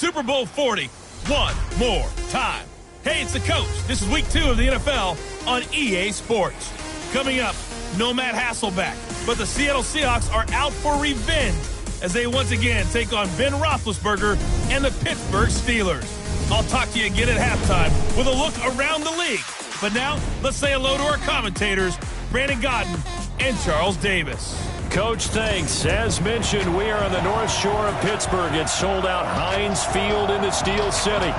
Super Bowl 40 one more time. Hey, it's the coach. This is week 2 of the NFL on EA Sports. Coming up, no Matt Hasselbeck, but the Seattle Seahawks are out for revenge as they once again take on Ben Roethlisberger and the Pittsburgh Steelers. I'll talk to you again at halftime with a look around the league. But now, let's say hello to our commentators, Brandon Godden and Charles Davis. Coach, thanks. As mentioned, we are on the North Shore of Pittsburgh. It's sold out Heinz Field in the Steel City.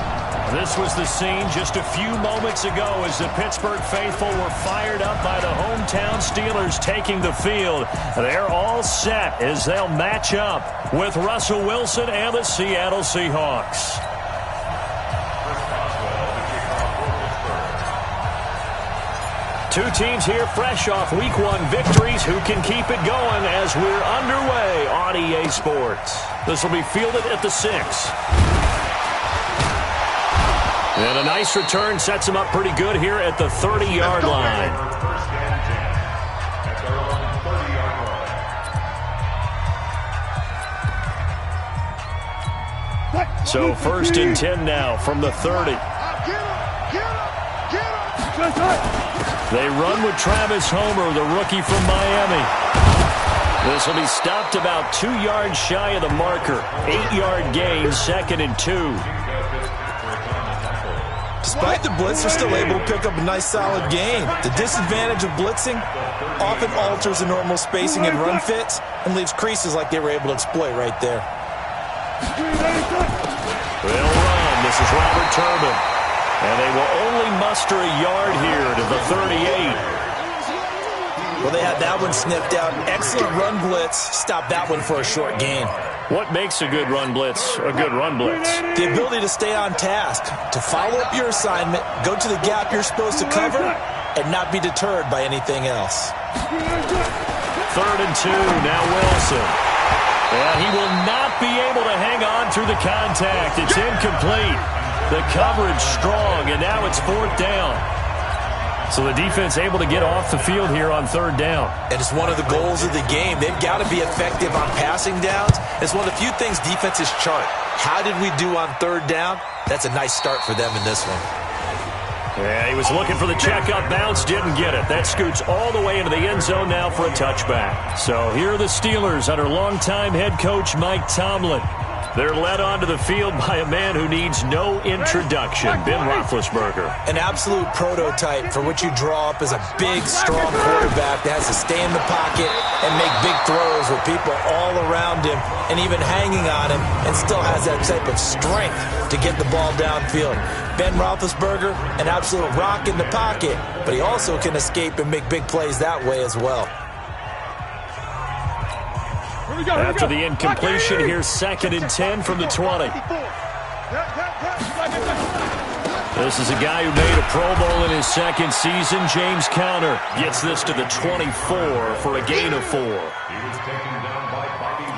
This was the scene just a few moments ago as the Pittsburgh faithful were fired up by the hometown Steelers taking the field. They're all set as they'll match up with Russell Wilson and the Seattle Seahawks. Two teams here fresh off Week 1 victories. Who can keep it going as we're underway on EA Sports? This will be fielded at the 6. And a nice return sets him up pretty good here at the 30-yard line. So 1st and 10 now from the 30. They run with Travis Homer, the rookie from Miami. This will be stopped about 2 yards shy of the marker. 8-yard gain, 2nd and 2. Despite the blitz, they're still able to pick up a nice solid gain. The disadvantage of blitzing often alters the normal spacing and run fits and leaves creases like they were able to exploit right there. They'll run. This is Robert Turbin. And they will only muster a yard here to the 38. Well, they had that one sniffed out. Excellent run blitz. Stop that one for a short gain. What makes a good run blitz a good run blitz? The ability to stay on task, to follow up your assignment, go to the gap you're supposed to cover, and not be deterred by anything else. 3rd and 2, now Wilson. And he will not be able to hang on through the contact. It's incomplete. The coverage strong, and now it's 4th down. So the defense able to get off the field here on 3rd down. And it's one of the goals of the game. They've got to be effective on passing downs. It's one of the few things defenses chart. How did we do on 3rd down? That's a nice start for them in this one. Yeah, he was looking for the checkup bounce, didn't get it. That scoots all the way into the end zone now for a touchback. So here are the Steelers under longtime head coach Mike Tomlin. They're led onto the field by a man who needs no introduction, Ben Roethlisberger. An absolute prototype for what you draw up as a big, strong quarterback that has to stay in the pocket and make big throws with people all around him and even hanging on him, and still has that type of strength to get the ball downfield. Ben Roethlisberger, an absolute rock in the pocket, but he also can escape and make big plays that way as well. After the incompletion, here's 2nd and 10 from the 20. This is a guy who made a Pro Bowl in his 2nd season. James Conner gets this to the 24 for a gain of 4.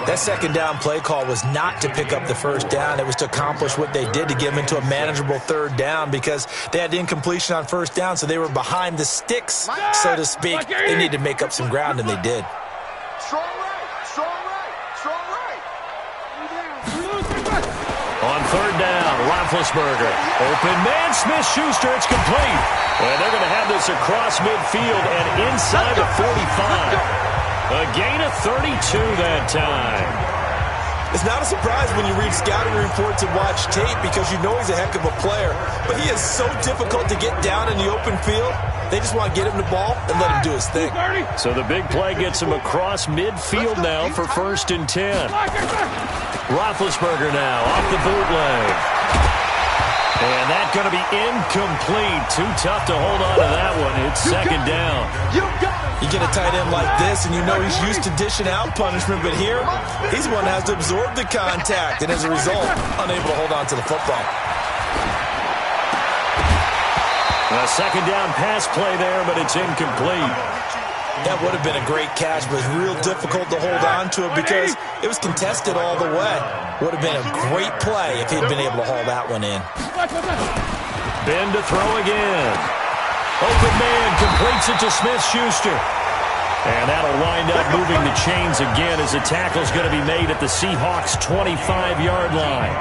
That 2nd down play call was not to pick up the 1st down. It was to accomplish what they did to get them into a manageable 3rd down because they had incompletion on 1st down, so they were behind the sticks, so to speak. They needed to make up some ground, and they did. On 3rd down, Roethlisberger. Open man, Smith-Schuster, it's complete. And they're going to have this across midfield and inside the 45. A gain of 32 that time. It's not a surprise when you read scouting reports and watch tape because you know he's a heck of a player. But he is so difficult to get down in the open field. They just want to get him the ball and let him do his thing. So the big play gets him across midfield now for 1st and 10. Roethlisberger now off the bootleg. And that's going to be incomplete. Too tough to hold on to that one. It's 2nd down. You get a tight end like this, and you know he's used to dishing out punishment, but here, he's the one that has to absorb the contact, and as a result, unable to hold on to the football. A 2nd down pass play there, but it's incomplete. That would have been a great catch, but it was real difficult to hold on to it because it was contested all the way. Would have been a great play if he'd been able to haul that one in. Ben to throw again. Open man completes it to Smith-Schuster. And that'll wind up moving the chains again as the tackle's going to be made at the Seahawks' 25-yard line.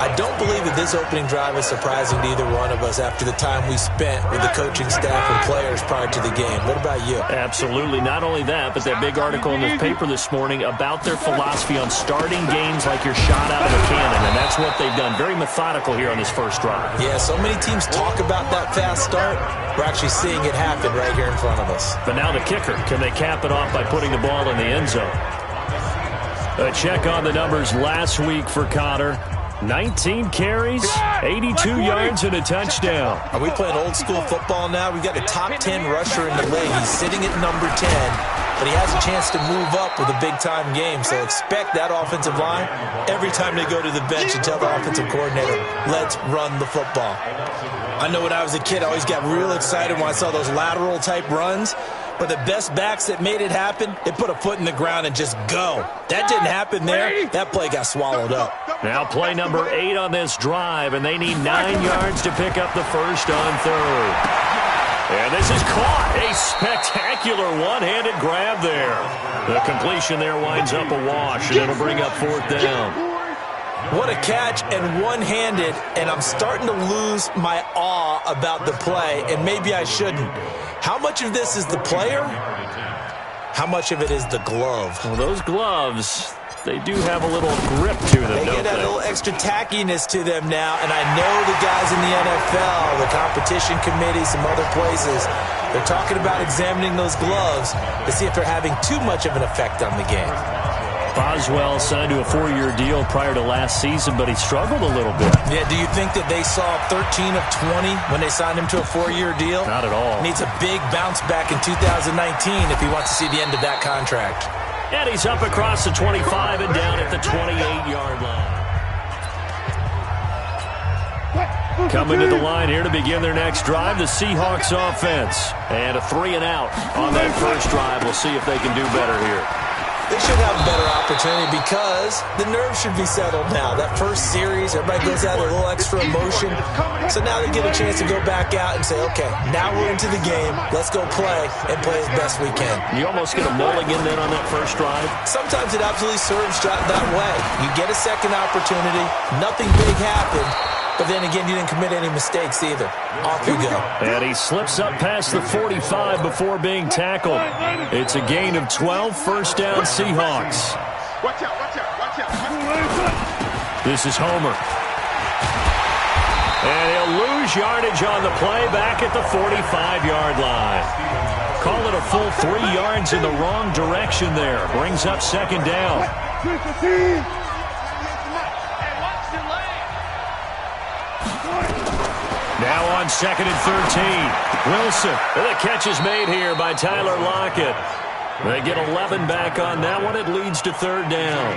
I don't believe that this opening drive is surprising to either one of us after the time we spent with the coaching staff and players prior to the game. What about you? Absolutely. Not only that, but that big article in the paper this morning about their philosophy on starting games like you're shot out of a cannon, and that's what they've done. Very methodical here on this first drive. Yeah, so many teams talk about that fast start. We're actually seeing it happen right here in front of us. But now the kicker. Can they cap it off by putting the ball in the end zone? A check on the numbers last week for Connor. 19 carries, 82 yards, and a touchdown. Are we playing old school football now? We've got a top 10 rusher in the league. He's sitting at number 10, but he has a chance to move up with a big-time game. So expect that offensive line every time they go to the bench and tell the offensive coordinator, let's run the football. I know when I was a kid, I always got real excited when I saw those lateral-type runs. But the best backs that made it happen, they put a foot in the ground and just go. That didn't happen there. That play got swallowed up. Now play number 8 on this drive, and they need 9 yards to pick up the first on third. And this is caught. A spectacular one-handed grab there. The completion there winds up a wash, and it'll bring up fourth down. What a catch, and one-handed, and I'm starting to lose my awe about the play, and maybe I shouldn't. How much of this is the player? How much of it is the glove? Well, those gloves, they do have a little grip to them, They get a little extra tackiness to them now, and I know the guys in the NFL, the competition committee, some other places, they're talking about examining those gloves to see if they're having too much of an effect on the game. Boswell signed to a 4-year deal prior to last season, but he struggled a little bit. Yeah, do you think that they saw 13 of 20 when they signed him to a 4-year deal? Not at all. Needs a big bounce back in 2019 if he wants to see the end of that contract. And he's up across the 25 and down at the 28-yard line. Coming to the line here to begin their next drive, the Seahawks offense. And a 3-and-out on that first drive. We'll see if they can do better here. They should have a better opportunity because the nerves should be settled now. That first series, everybody goes out with a little extra emotion. So now they get a chance to go back out and say, okay, now we're into the game. Let's go play and play as best we can. You almost get a mulligan then on that first drive? Sometimes it absolutely serves that way. You get a second opportunity. Nothing big happened. But then again, you didn't commit any mistakes either. Off you go. And he slips up past the 45 before being tackled. It's a gain of 12, first down Seahawks. Watch out, watch out, watch out. This is Homer. And he'll lose yardage on the play back at the 45-yard line. Call it a full 3 yards in the wrong direction there. Brings up second down. Now on second and 13. Wilson. And the catch is made here by Tyler Lockett. They get 11 back on that one. It leads to third down.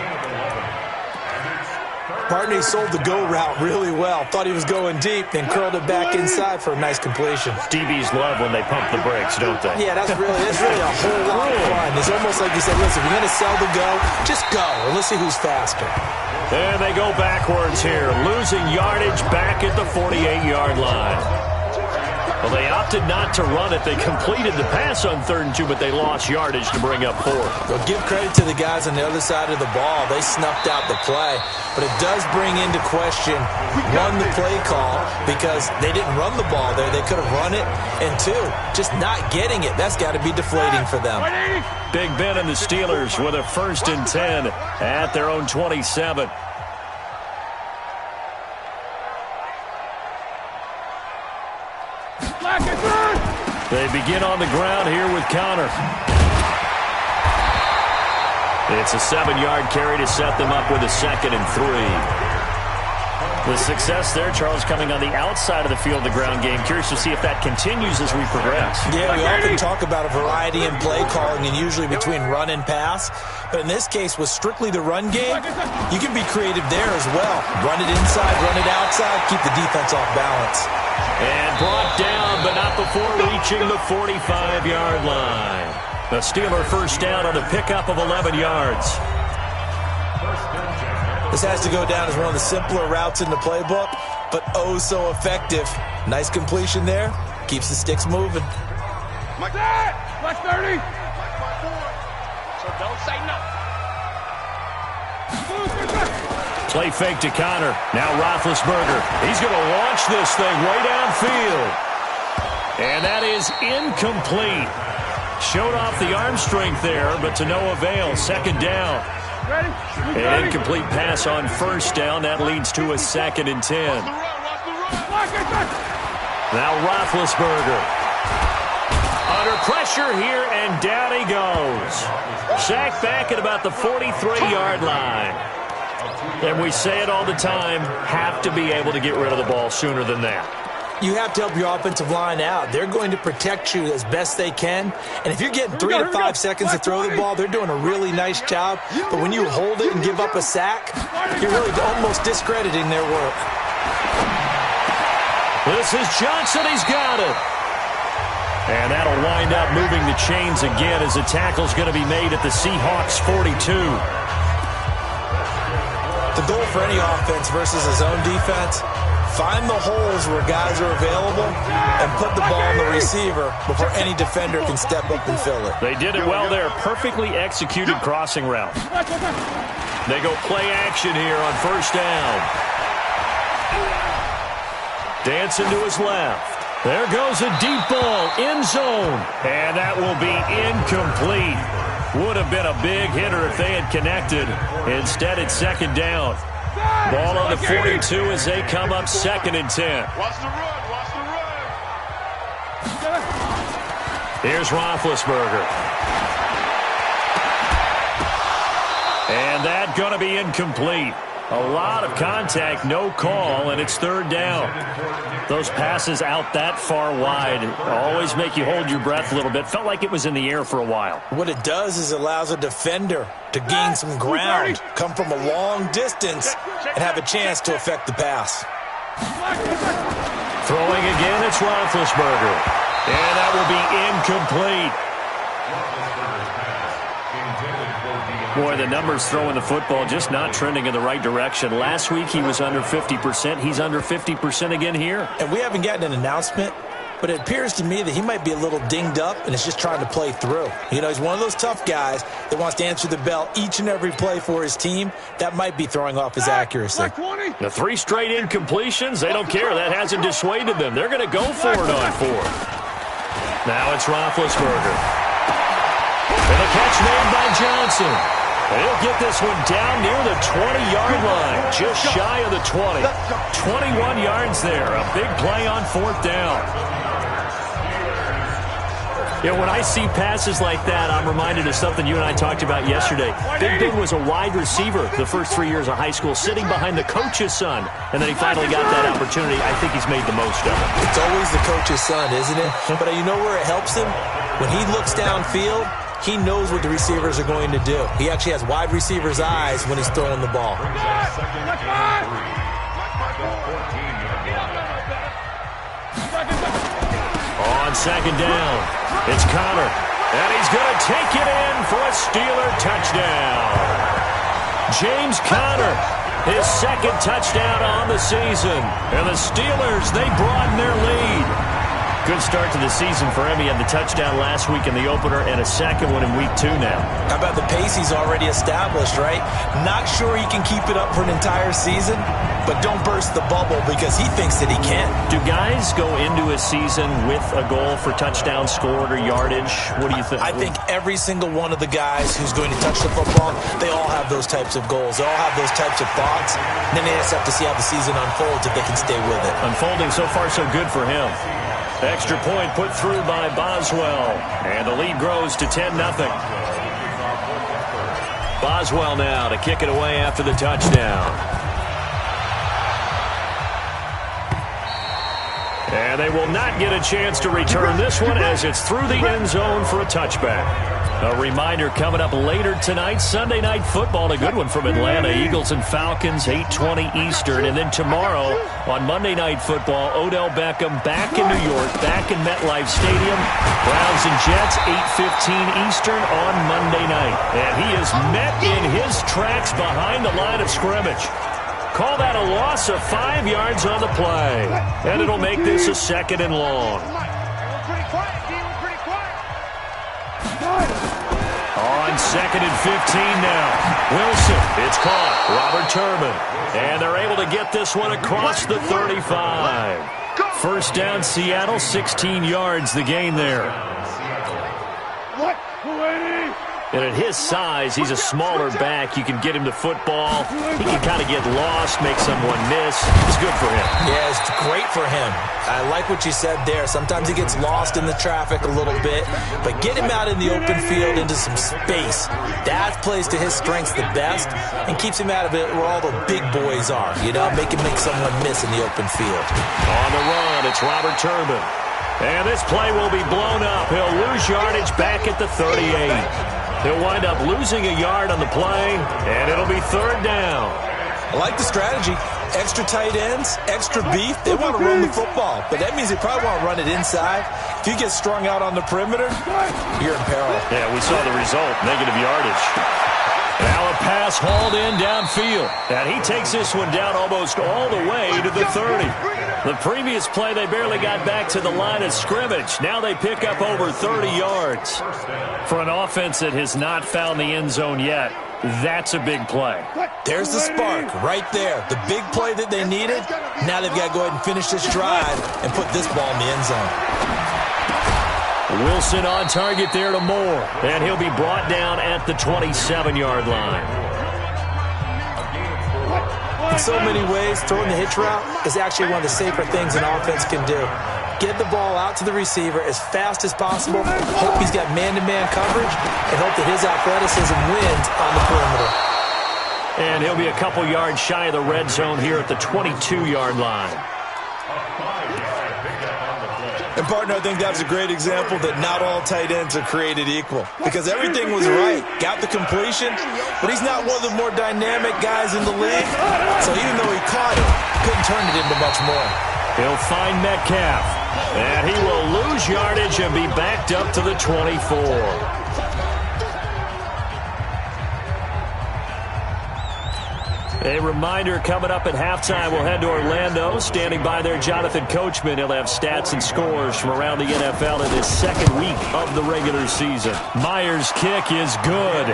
Partney sold the go route really well. Thought he was going deep, then curled it back inside for a nice completion. DBs love when they pump the brakes, don't they? Yeah, that's really a whole lot of fun. It's almost like you said, listen, if you're going to sell the go, just go. And let's see who's faster. And they go backwards here, losing yardage back at the 48-yard line. Well, they opted not to run it. They completed the pass on 3rd and 2, but they lost yardage to bring up 4th. Well, give credit to the guys on the other side of the ball. They snuffed out the play. But it does bring into question, one, the play call, because they didn't run the ball there. They could have run it. And 2, just not getting it. That's got to be deflating for them. Big Ben and the Steelers with a 1st and 10 at their own 27. They begin on the ground here with Connor. It's a 7-yard carry to set them up with a 2nd and 3. The success there, Charles, coming on the outside of the field, the ground game. Curious to see if that continues as we progress. Yeah, we often talk about a variety in play calling and usually between run and pass. But in this case, with strictly the run game, you can be creative there as well. Run it inside, run it outside, keep the defense off balance. And brought down, but not before reaching the 45-yard line. The Steeler first down on a pickup of 11 yards. This has to go down as one of the simpler routes in the playbook, but oh so effective. Nice completion there. Keeps the sticks moving. Like that! Watch 30! So don't say no. Play fake to Connor. Now Roethlisberger. He's going to launch this thing way downfield. And that is incomplete. Showed off the arm strength there, but to no avail. Second down. An incomplete pass on first down. That leads to a 2nd and 10. Now Roethlisberger. Under pressure here, and down he goes. Sacked back at about the 43-yard line. And we say it all the time, have to be able to get rid of the ball sooner than that. You have to help your offensive line out. They're going to protect you as best they can. And if you're getting 3 to 5 seconds to throw the ball, they're doing a really nice job. But when you hold it and give up a sack, you're really almost discrediting their work. This is Johnson. He's got it. And that'll wind up moving the chains again as the tackle's going to be made at the Seahawks 42. The goal for any offense versus a zone defense, find the holes where guys are available and put the ball on the receiver before any defender can step up and fill it. They did it well there. Perfectly executed crossing route. They go play action here on first down. Dancing to his left. There goes a deep ball, end zone. And that will be incomplete. Would have been a big hitter if they had connected. Instead, it's second down. Ball on the 42 as they come up 2nd and 10. Watch the run. Watch the run. Here's Roethlisberger. And that going to be incomplete. A lot of contact, no call, and it's 3rd down. Those passes out that far wide always make you hold your breath a little bit. Felt like it was in the air for a while. What it does is it allows a defender to gain some ground, come from a long distance, and have a chance to affect the pass. Throwing again, it's Roethlisberger. And that will be incomplete. Boy, the numbers throwing the football just not trending in the right direction. Last week he was under 50%. He's under 50% again here. And we haven't gotten an announcement, but it appears to me that he might be a little dinged up and is just trying to play through. You know, he's one of those tough guys that wants to answer the bell each and every play for his team. That might be throwing off his accuracy. The 3 straight incompletions, they don't care. That hasn't dissuaded them. They're going to go for it on 4th. Now it's Roethlisberger. And a catch made by Johnson. He'll get this one down near the 20-yard line, just shy of the 20. 21 yards there, a big play on 4th down. You know, when I see passes like that, I'm reminded of something you and I talked about yesterday. Big Ben was a wide receiver the first 3 years of high school, sitting behind the coach's son, and then he finally got that opportunity. I think he's made the most of it. It's always the coach's son, isn't it? But you know where it helps him? When he looks downfield, he knows what the receivers are going to do. He actually has wide receivers' eyes when he's throwing the ball. On second down, it's Connor. And he's going to take it in for a Steeler touchdown. James Conner, his 2nd touchdown on the season. And the Steelers, they broaden their lead. Good start to the season for him. He had the touchdown last week in the opener and a 2nd one in week 2 now. How about the pace he's already established, right? Not sure he can keep it up for an entire season, but don't burst the bubble because he thinks that he can. Do guys go into a season with a goal for touchdown scored or yardage? What do you think? I think every single one of the guys who's going to touch the football, they all have those types of goals. They all have those types of thoughts. And then they just have to see how the season unfolds if they can stay with it. Unfolding so far so good for him. Extra point put through by Boswell. And the lead grows to 10-0. Boswell now to kick it away after the touchdown. And they will not get a chance to return this one as it's through the end zone for a touchback. A reminder coming up later tonight, Sunday Night Football, a good one from Atlanta. Eagles and Falcons, 8:20 Eastern. And then tomorrow on Monday Night Football, Odell Beckham back in New York, back in MetLife Stadium. Browns and Jets, 8:15 Eastern on Monday night. And he is met in his tracks behind the line of scrimmage. Call that a loss of 5 yards on the play. And it'll make this a 2nd and long. On 2nd and 15 now. Wilson, it's caught. Robert Turbin. And they're able to get this one across the 35. First down, Seattle, 16 yards the gain there. And at his size, he's a smaller back. You can get him the football. He can kind of get lost, make someone miss. It's good for him. Yeah, it's great for him. I like what you said there. Sometimes he gets lost in the traffic a little bit, but get him out in the open field into some space. That plays to his strengths the best and keeps him out of it where all the big boys are. You know, make someone miss in the open field. On the run, it's Robert Turbin. And this play will be blown up. He'll lose yardage back at the 38. He'll wind up losing a yard on the play, and it'll be 3rd down. I like the strategy. Extra tight ends, extra beef. They want to run the football, but that means they probably want to run it inside. If you get strung out on the perimeter, you're in peril. Yeah, we saw the result, negative yardage. Now a pass hauled in downfield, and he takes this one down almost all the way to the 30. The previous play, they barely got back to the line of scrimmage. Now they pick up over 30 yards. For an offense that has not found the end zone yet, that's a big play. There's the spark right there. The big play that they needed. Now they've got to go ahead and finish this drive and put this ball in the end zone. Wilson on target there to Moore, and he'll be brought down at the 27-yard line. In so many ways, throwing the hitch route is actually one of the safer things an offense can do. Get the ball out to the receiver as fast as possible, hope he's got man-to-man coverage, and hope that his athleticism wins on the perimeter. And he'll be a couple yards shy of the red zone here at the 22-yard line. And, partner, I think that was a great example that not all tight ends are created equal. Because everything was right. Got the completion, but he's not one of the more dynamic guys in the league. So even though he caught it, couldn't turn it into much more. He'll find Metcalf. And he will lose yardage and be backed up to the 24. A reminder, coming up at halftime, we'll head to Orlando. Standing by there, Jonathan Coachman. He'll have stats and scores from around the NFL in his 2nd week of the regular season. Myers' kick is good.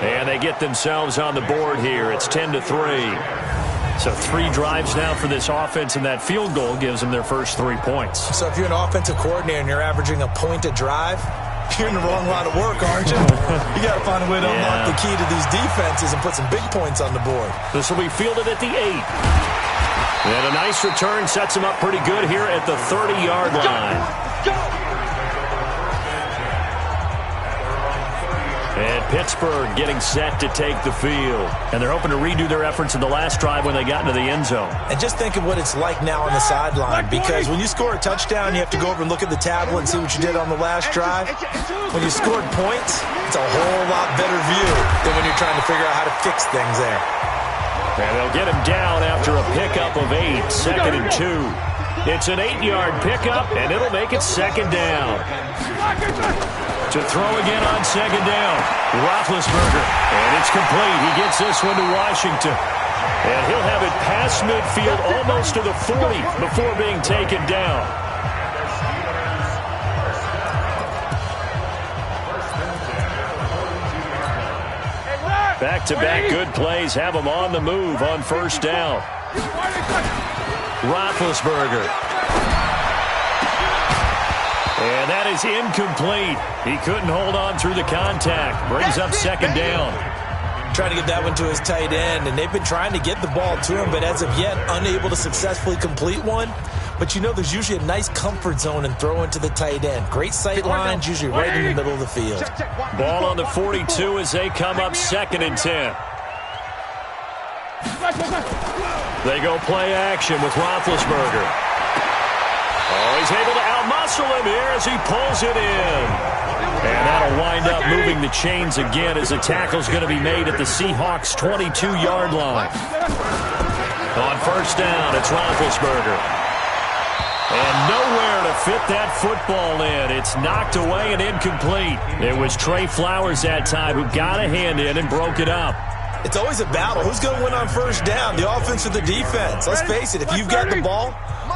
And they get themselves on the board here. It's 10-3. So 3 drives now for this offense, and that field goal gives them their first 3 points. So if you're an offensive coordinator and you're averaging a point a drive, you're in the wrong line of work, aren't you? You got to find a way to unlock the key to these defenses and put some big points on the board. This will be fielded at the 8. And a nice return sets him up pretty good here at the 30-yard line. And Pittsburgh getting set to take the field. And they're hoping to redo their efforts in the last drive when they got into the end zone. And just think of what it's like now on the sideline, because when you score a touchdown, you have to go over and look at the tablet and see what you did on the last drive. When you scored points, it's a whole lot better view than when you're trying to figure out how to fix things there. And they'll get him down after a pickup of 8, 2nd and 2. It's an 8-yard pickup, and it'll make it 2nd down. To throw again on 2nd down, Roethlisberger, and it's complete. He gets this one to Washington. And he'll have it past midfield almost to the 40 before being taken down. Back-to-back good plays have him on the move on 1st down. Roethlisberger. And that is incomplete. He couldn't hold on through the contact. Brings up 2nd down. Trying to get that one to his tight end, and they've been trying to get the ball to him, but as of yet, unable to successfully complete one. But you know there's usually a nice comfort zone in throwing to the tight end. Great sight lines, usually right in the middle of the field. Ball on the 42 as they come up 2nd and 10. They go play action with Roethlisberger. Oh, he's able to outmuscle him here as he pulls it in. And that'll wind up moving the chains again as the tackle's going to be made at the Seahawks' 22-yard line. On 1st down, it's Roethlisberger. And nowhere to fit that football in. It's knocked away and incomplete. It was Trey Flowers that time who got a hand in and broke it up. It's always a battle. Who's going to win on 1st down, the offense or the defense? Let's face it, if you've got the ball,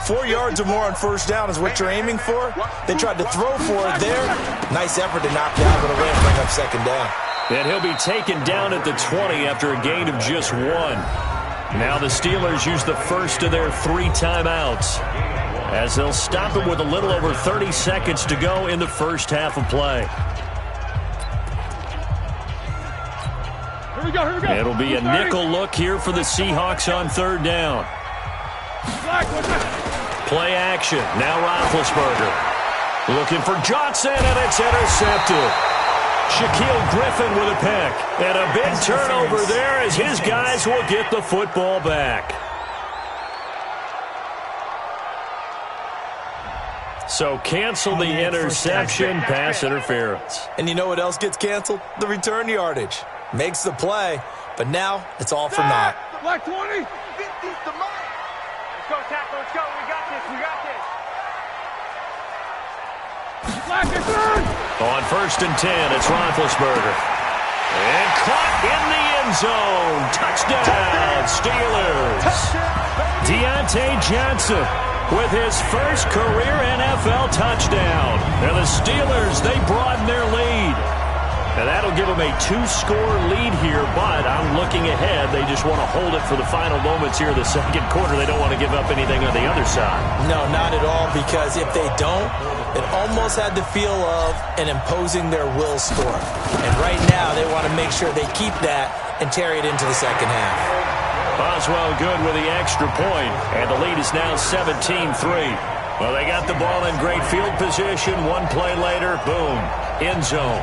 4 yards or more on first down is what you're aiming for. They tried to throw for it there. Nice effort to knock down the away and bring up second down. And he'll be taken down at the 20 after a gain of just 1. Now the Steelers use the first of their 3 timeouts, as they'll stop him with a little over 30 seconds to go in the first half of play. Here we go. It'll be a nickel look here for the Seahawks on third down. Play action. Now Roethlisberger. Looking for Johnson, and it's intercepted. Shaquille Griffin with a pick. And a big turnover there as his guys will get the football back. So cancel the interception, pass interference. And you know what else gets canceled? The return yardage. Makes the play, but now it's all for naught. Black 20. Let's go, tackle. Let's go. We got this. Black is third. On first and 10, it's Roethlisberger. And caught in the end zone. Touchdown, Steelers. Deontay Johnson with his first career NFL touchdown. And the Steelers, they broaden their lead. And that'll give them a 2-score lead here, but I'm looking ahead. They just want to hold it for the final moments here in the second quarter. They don't want to give up anything on the other side. No, not at all, because if they don't, it almost had the feel of an imposing their will score. And right now, they want to make sure they keep that and carry it into the second half. Boswell good with the extra point, and the lead is now 17-3. Well, they got the ball in great field position. One play later, boom, end zone.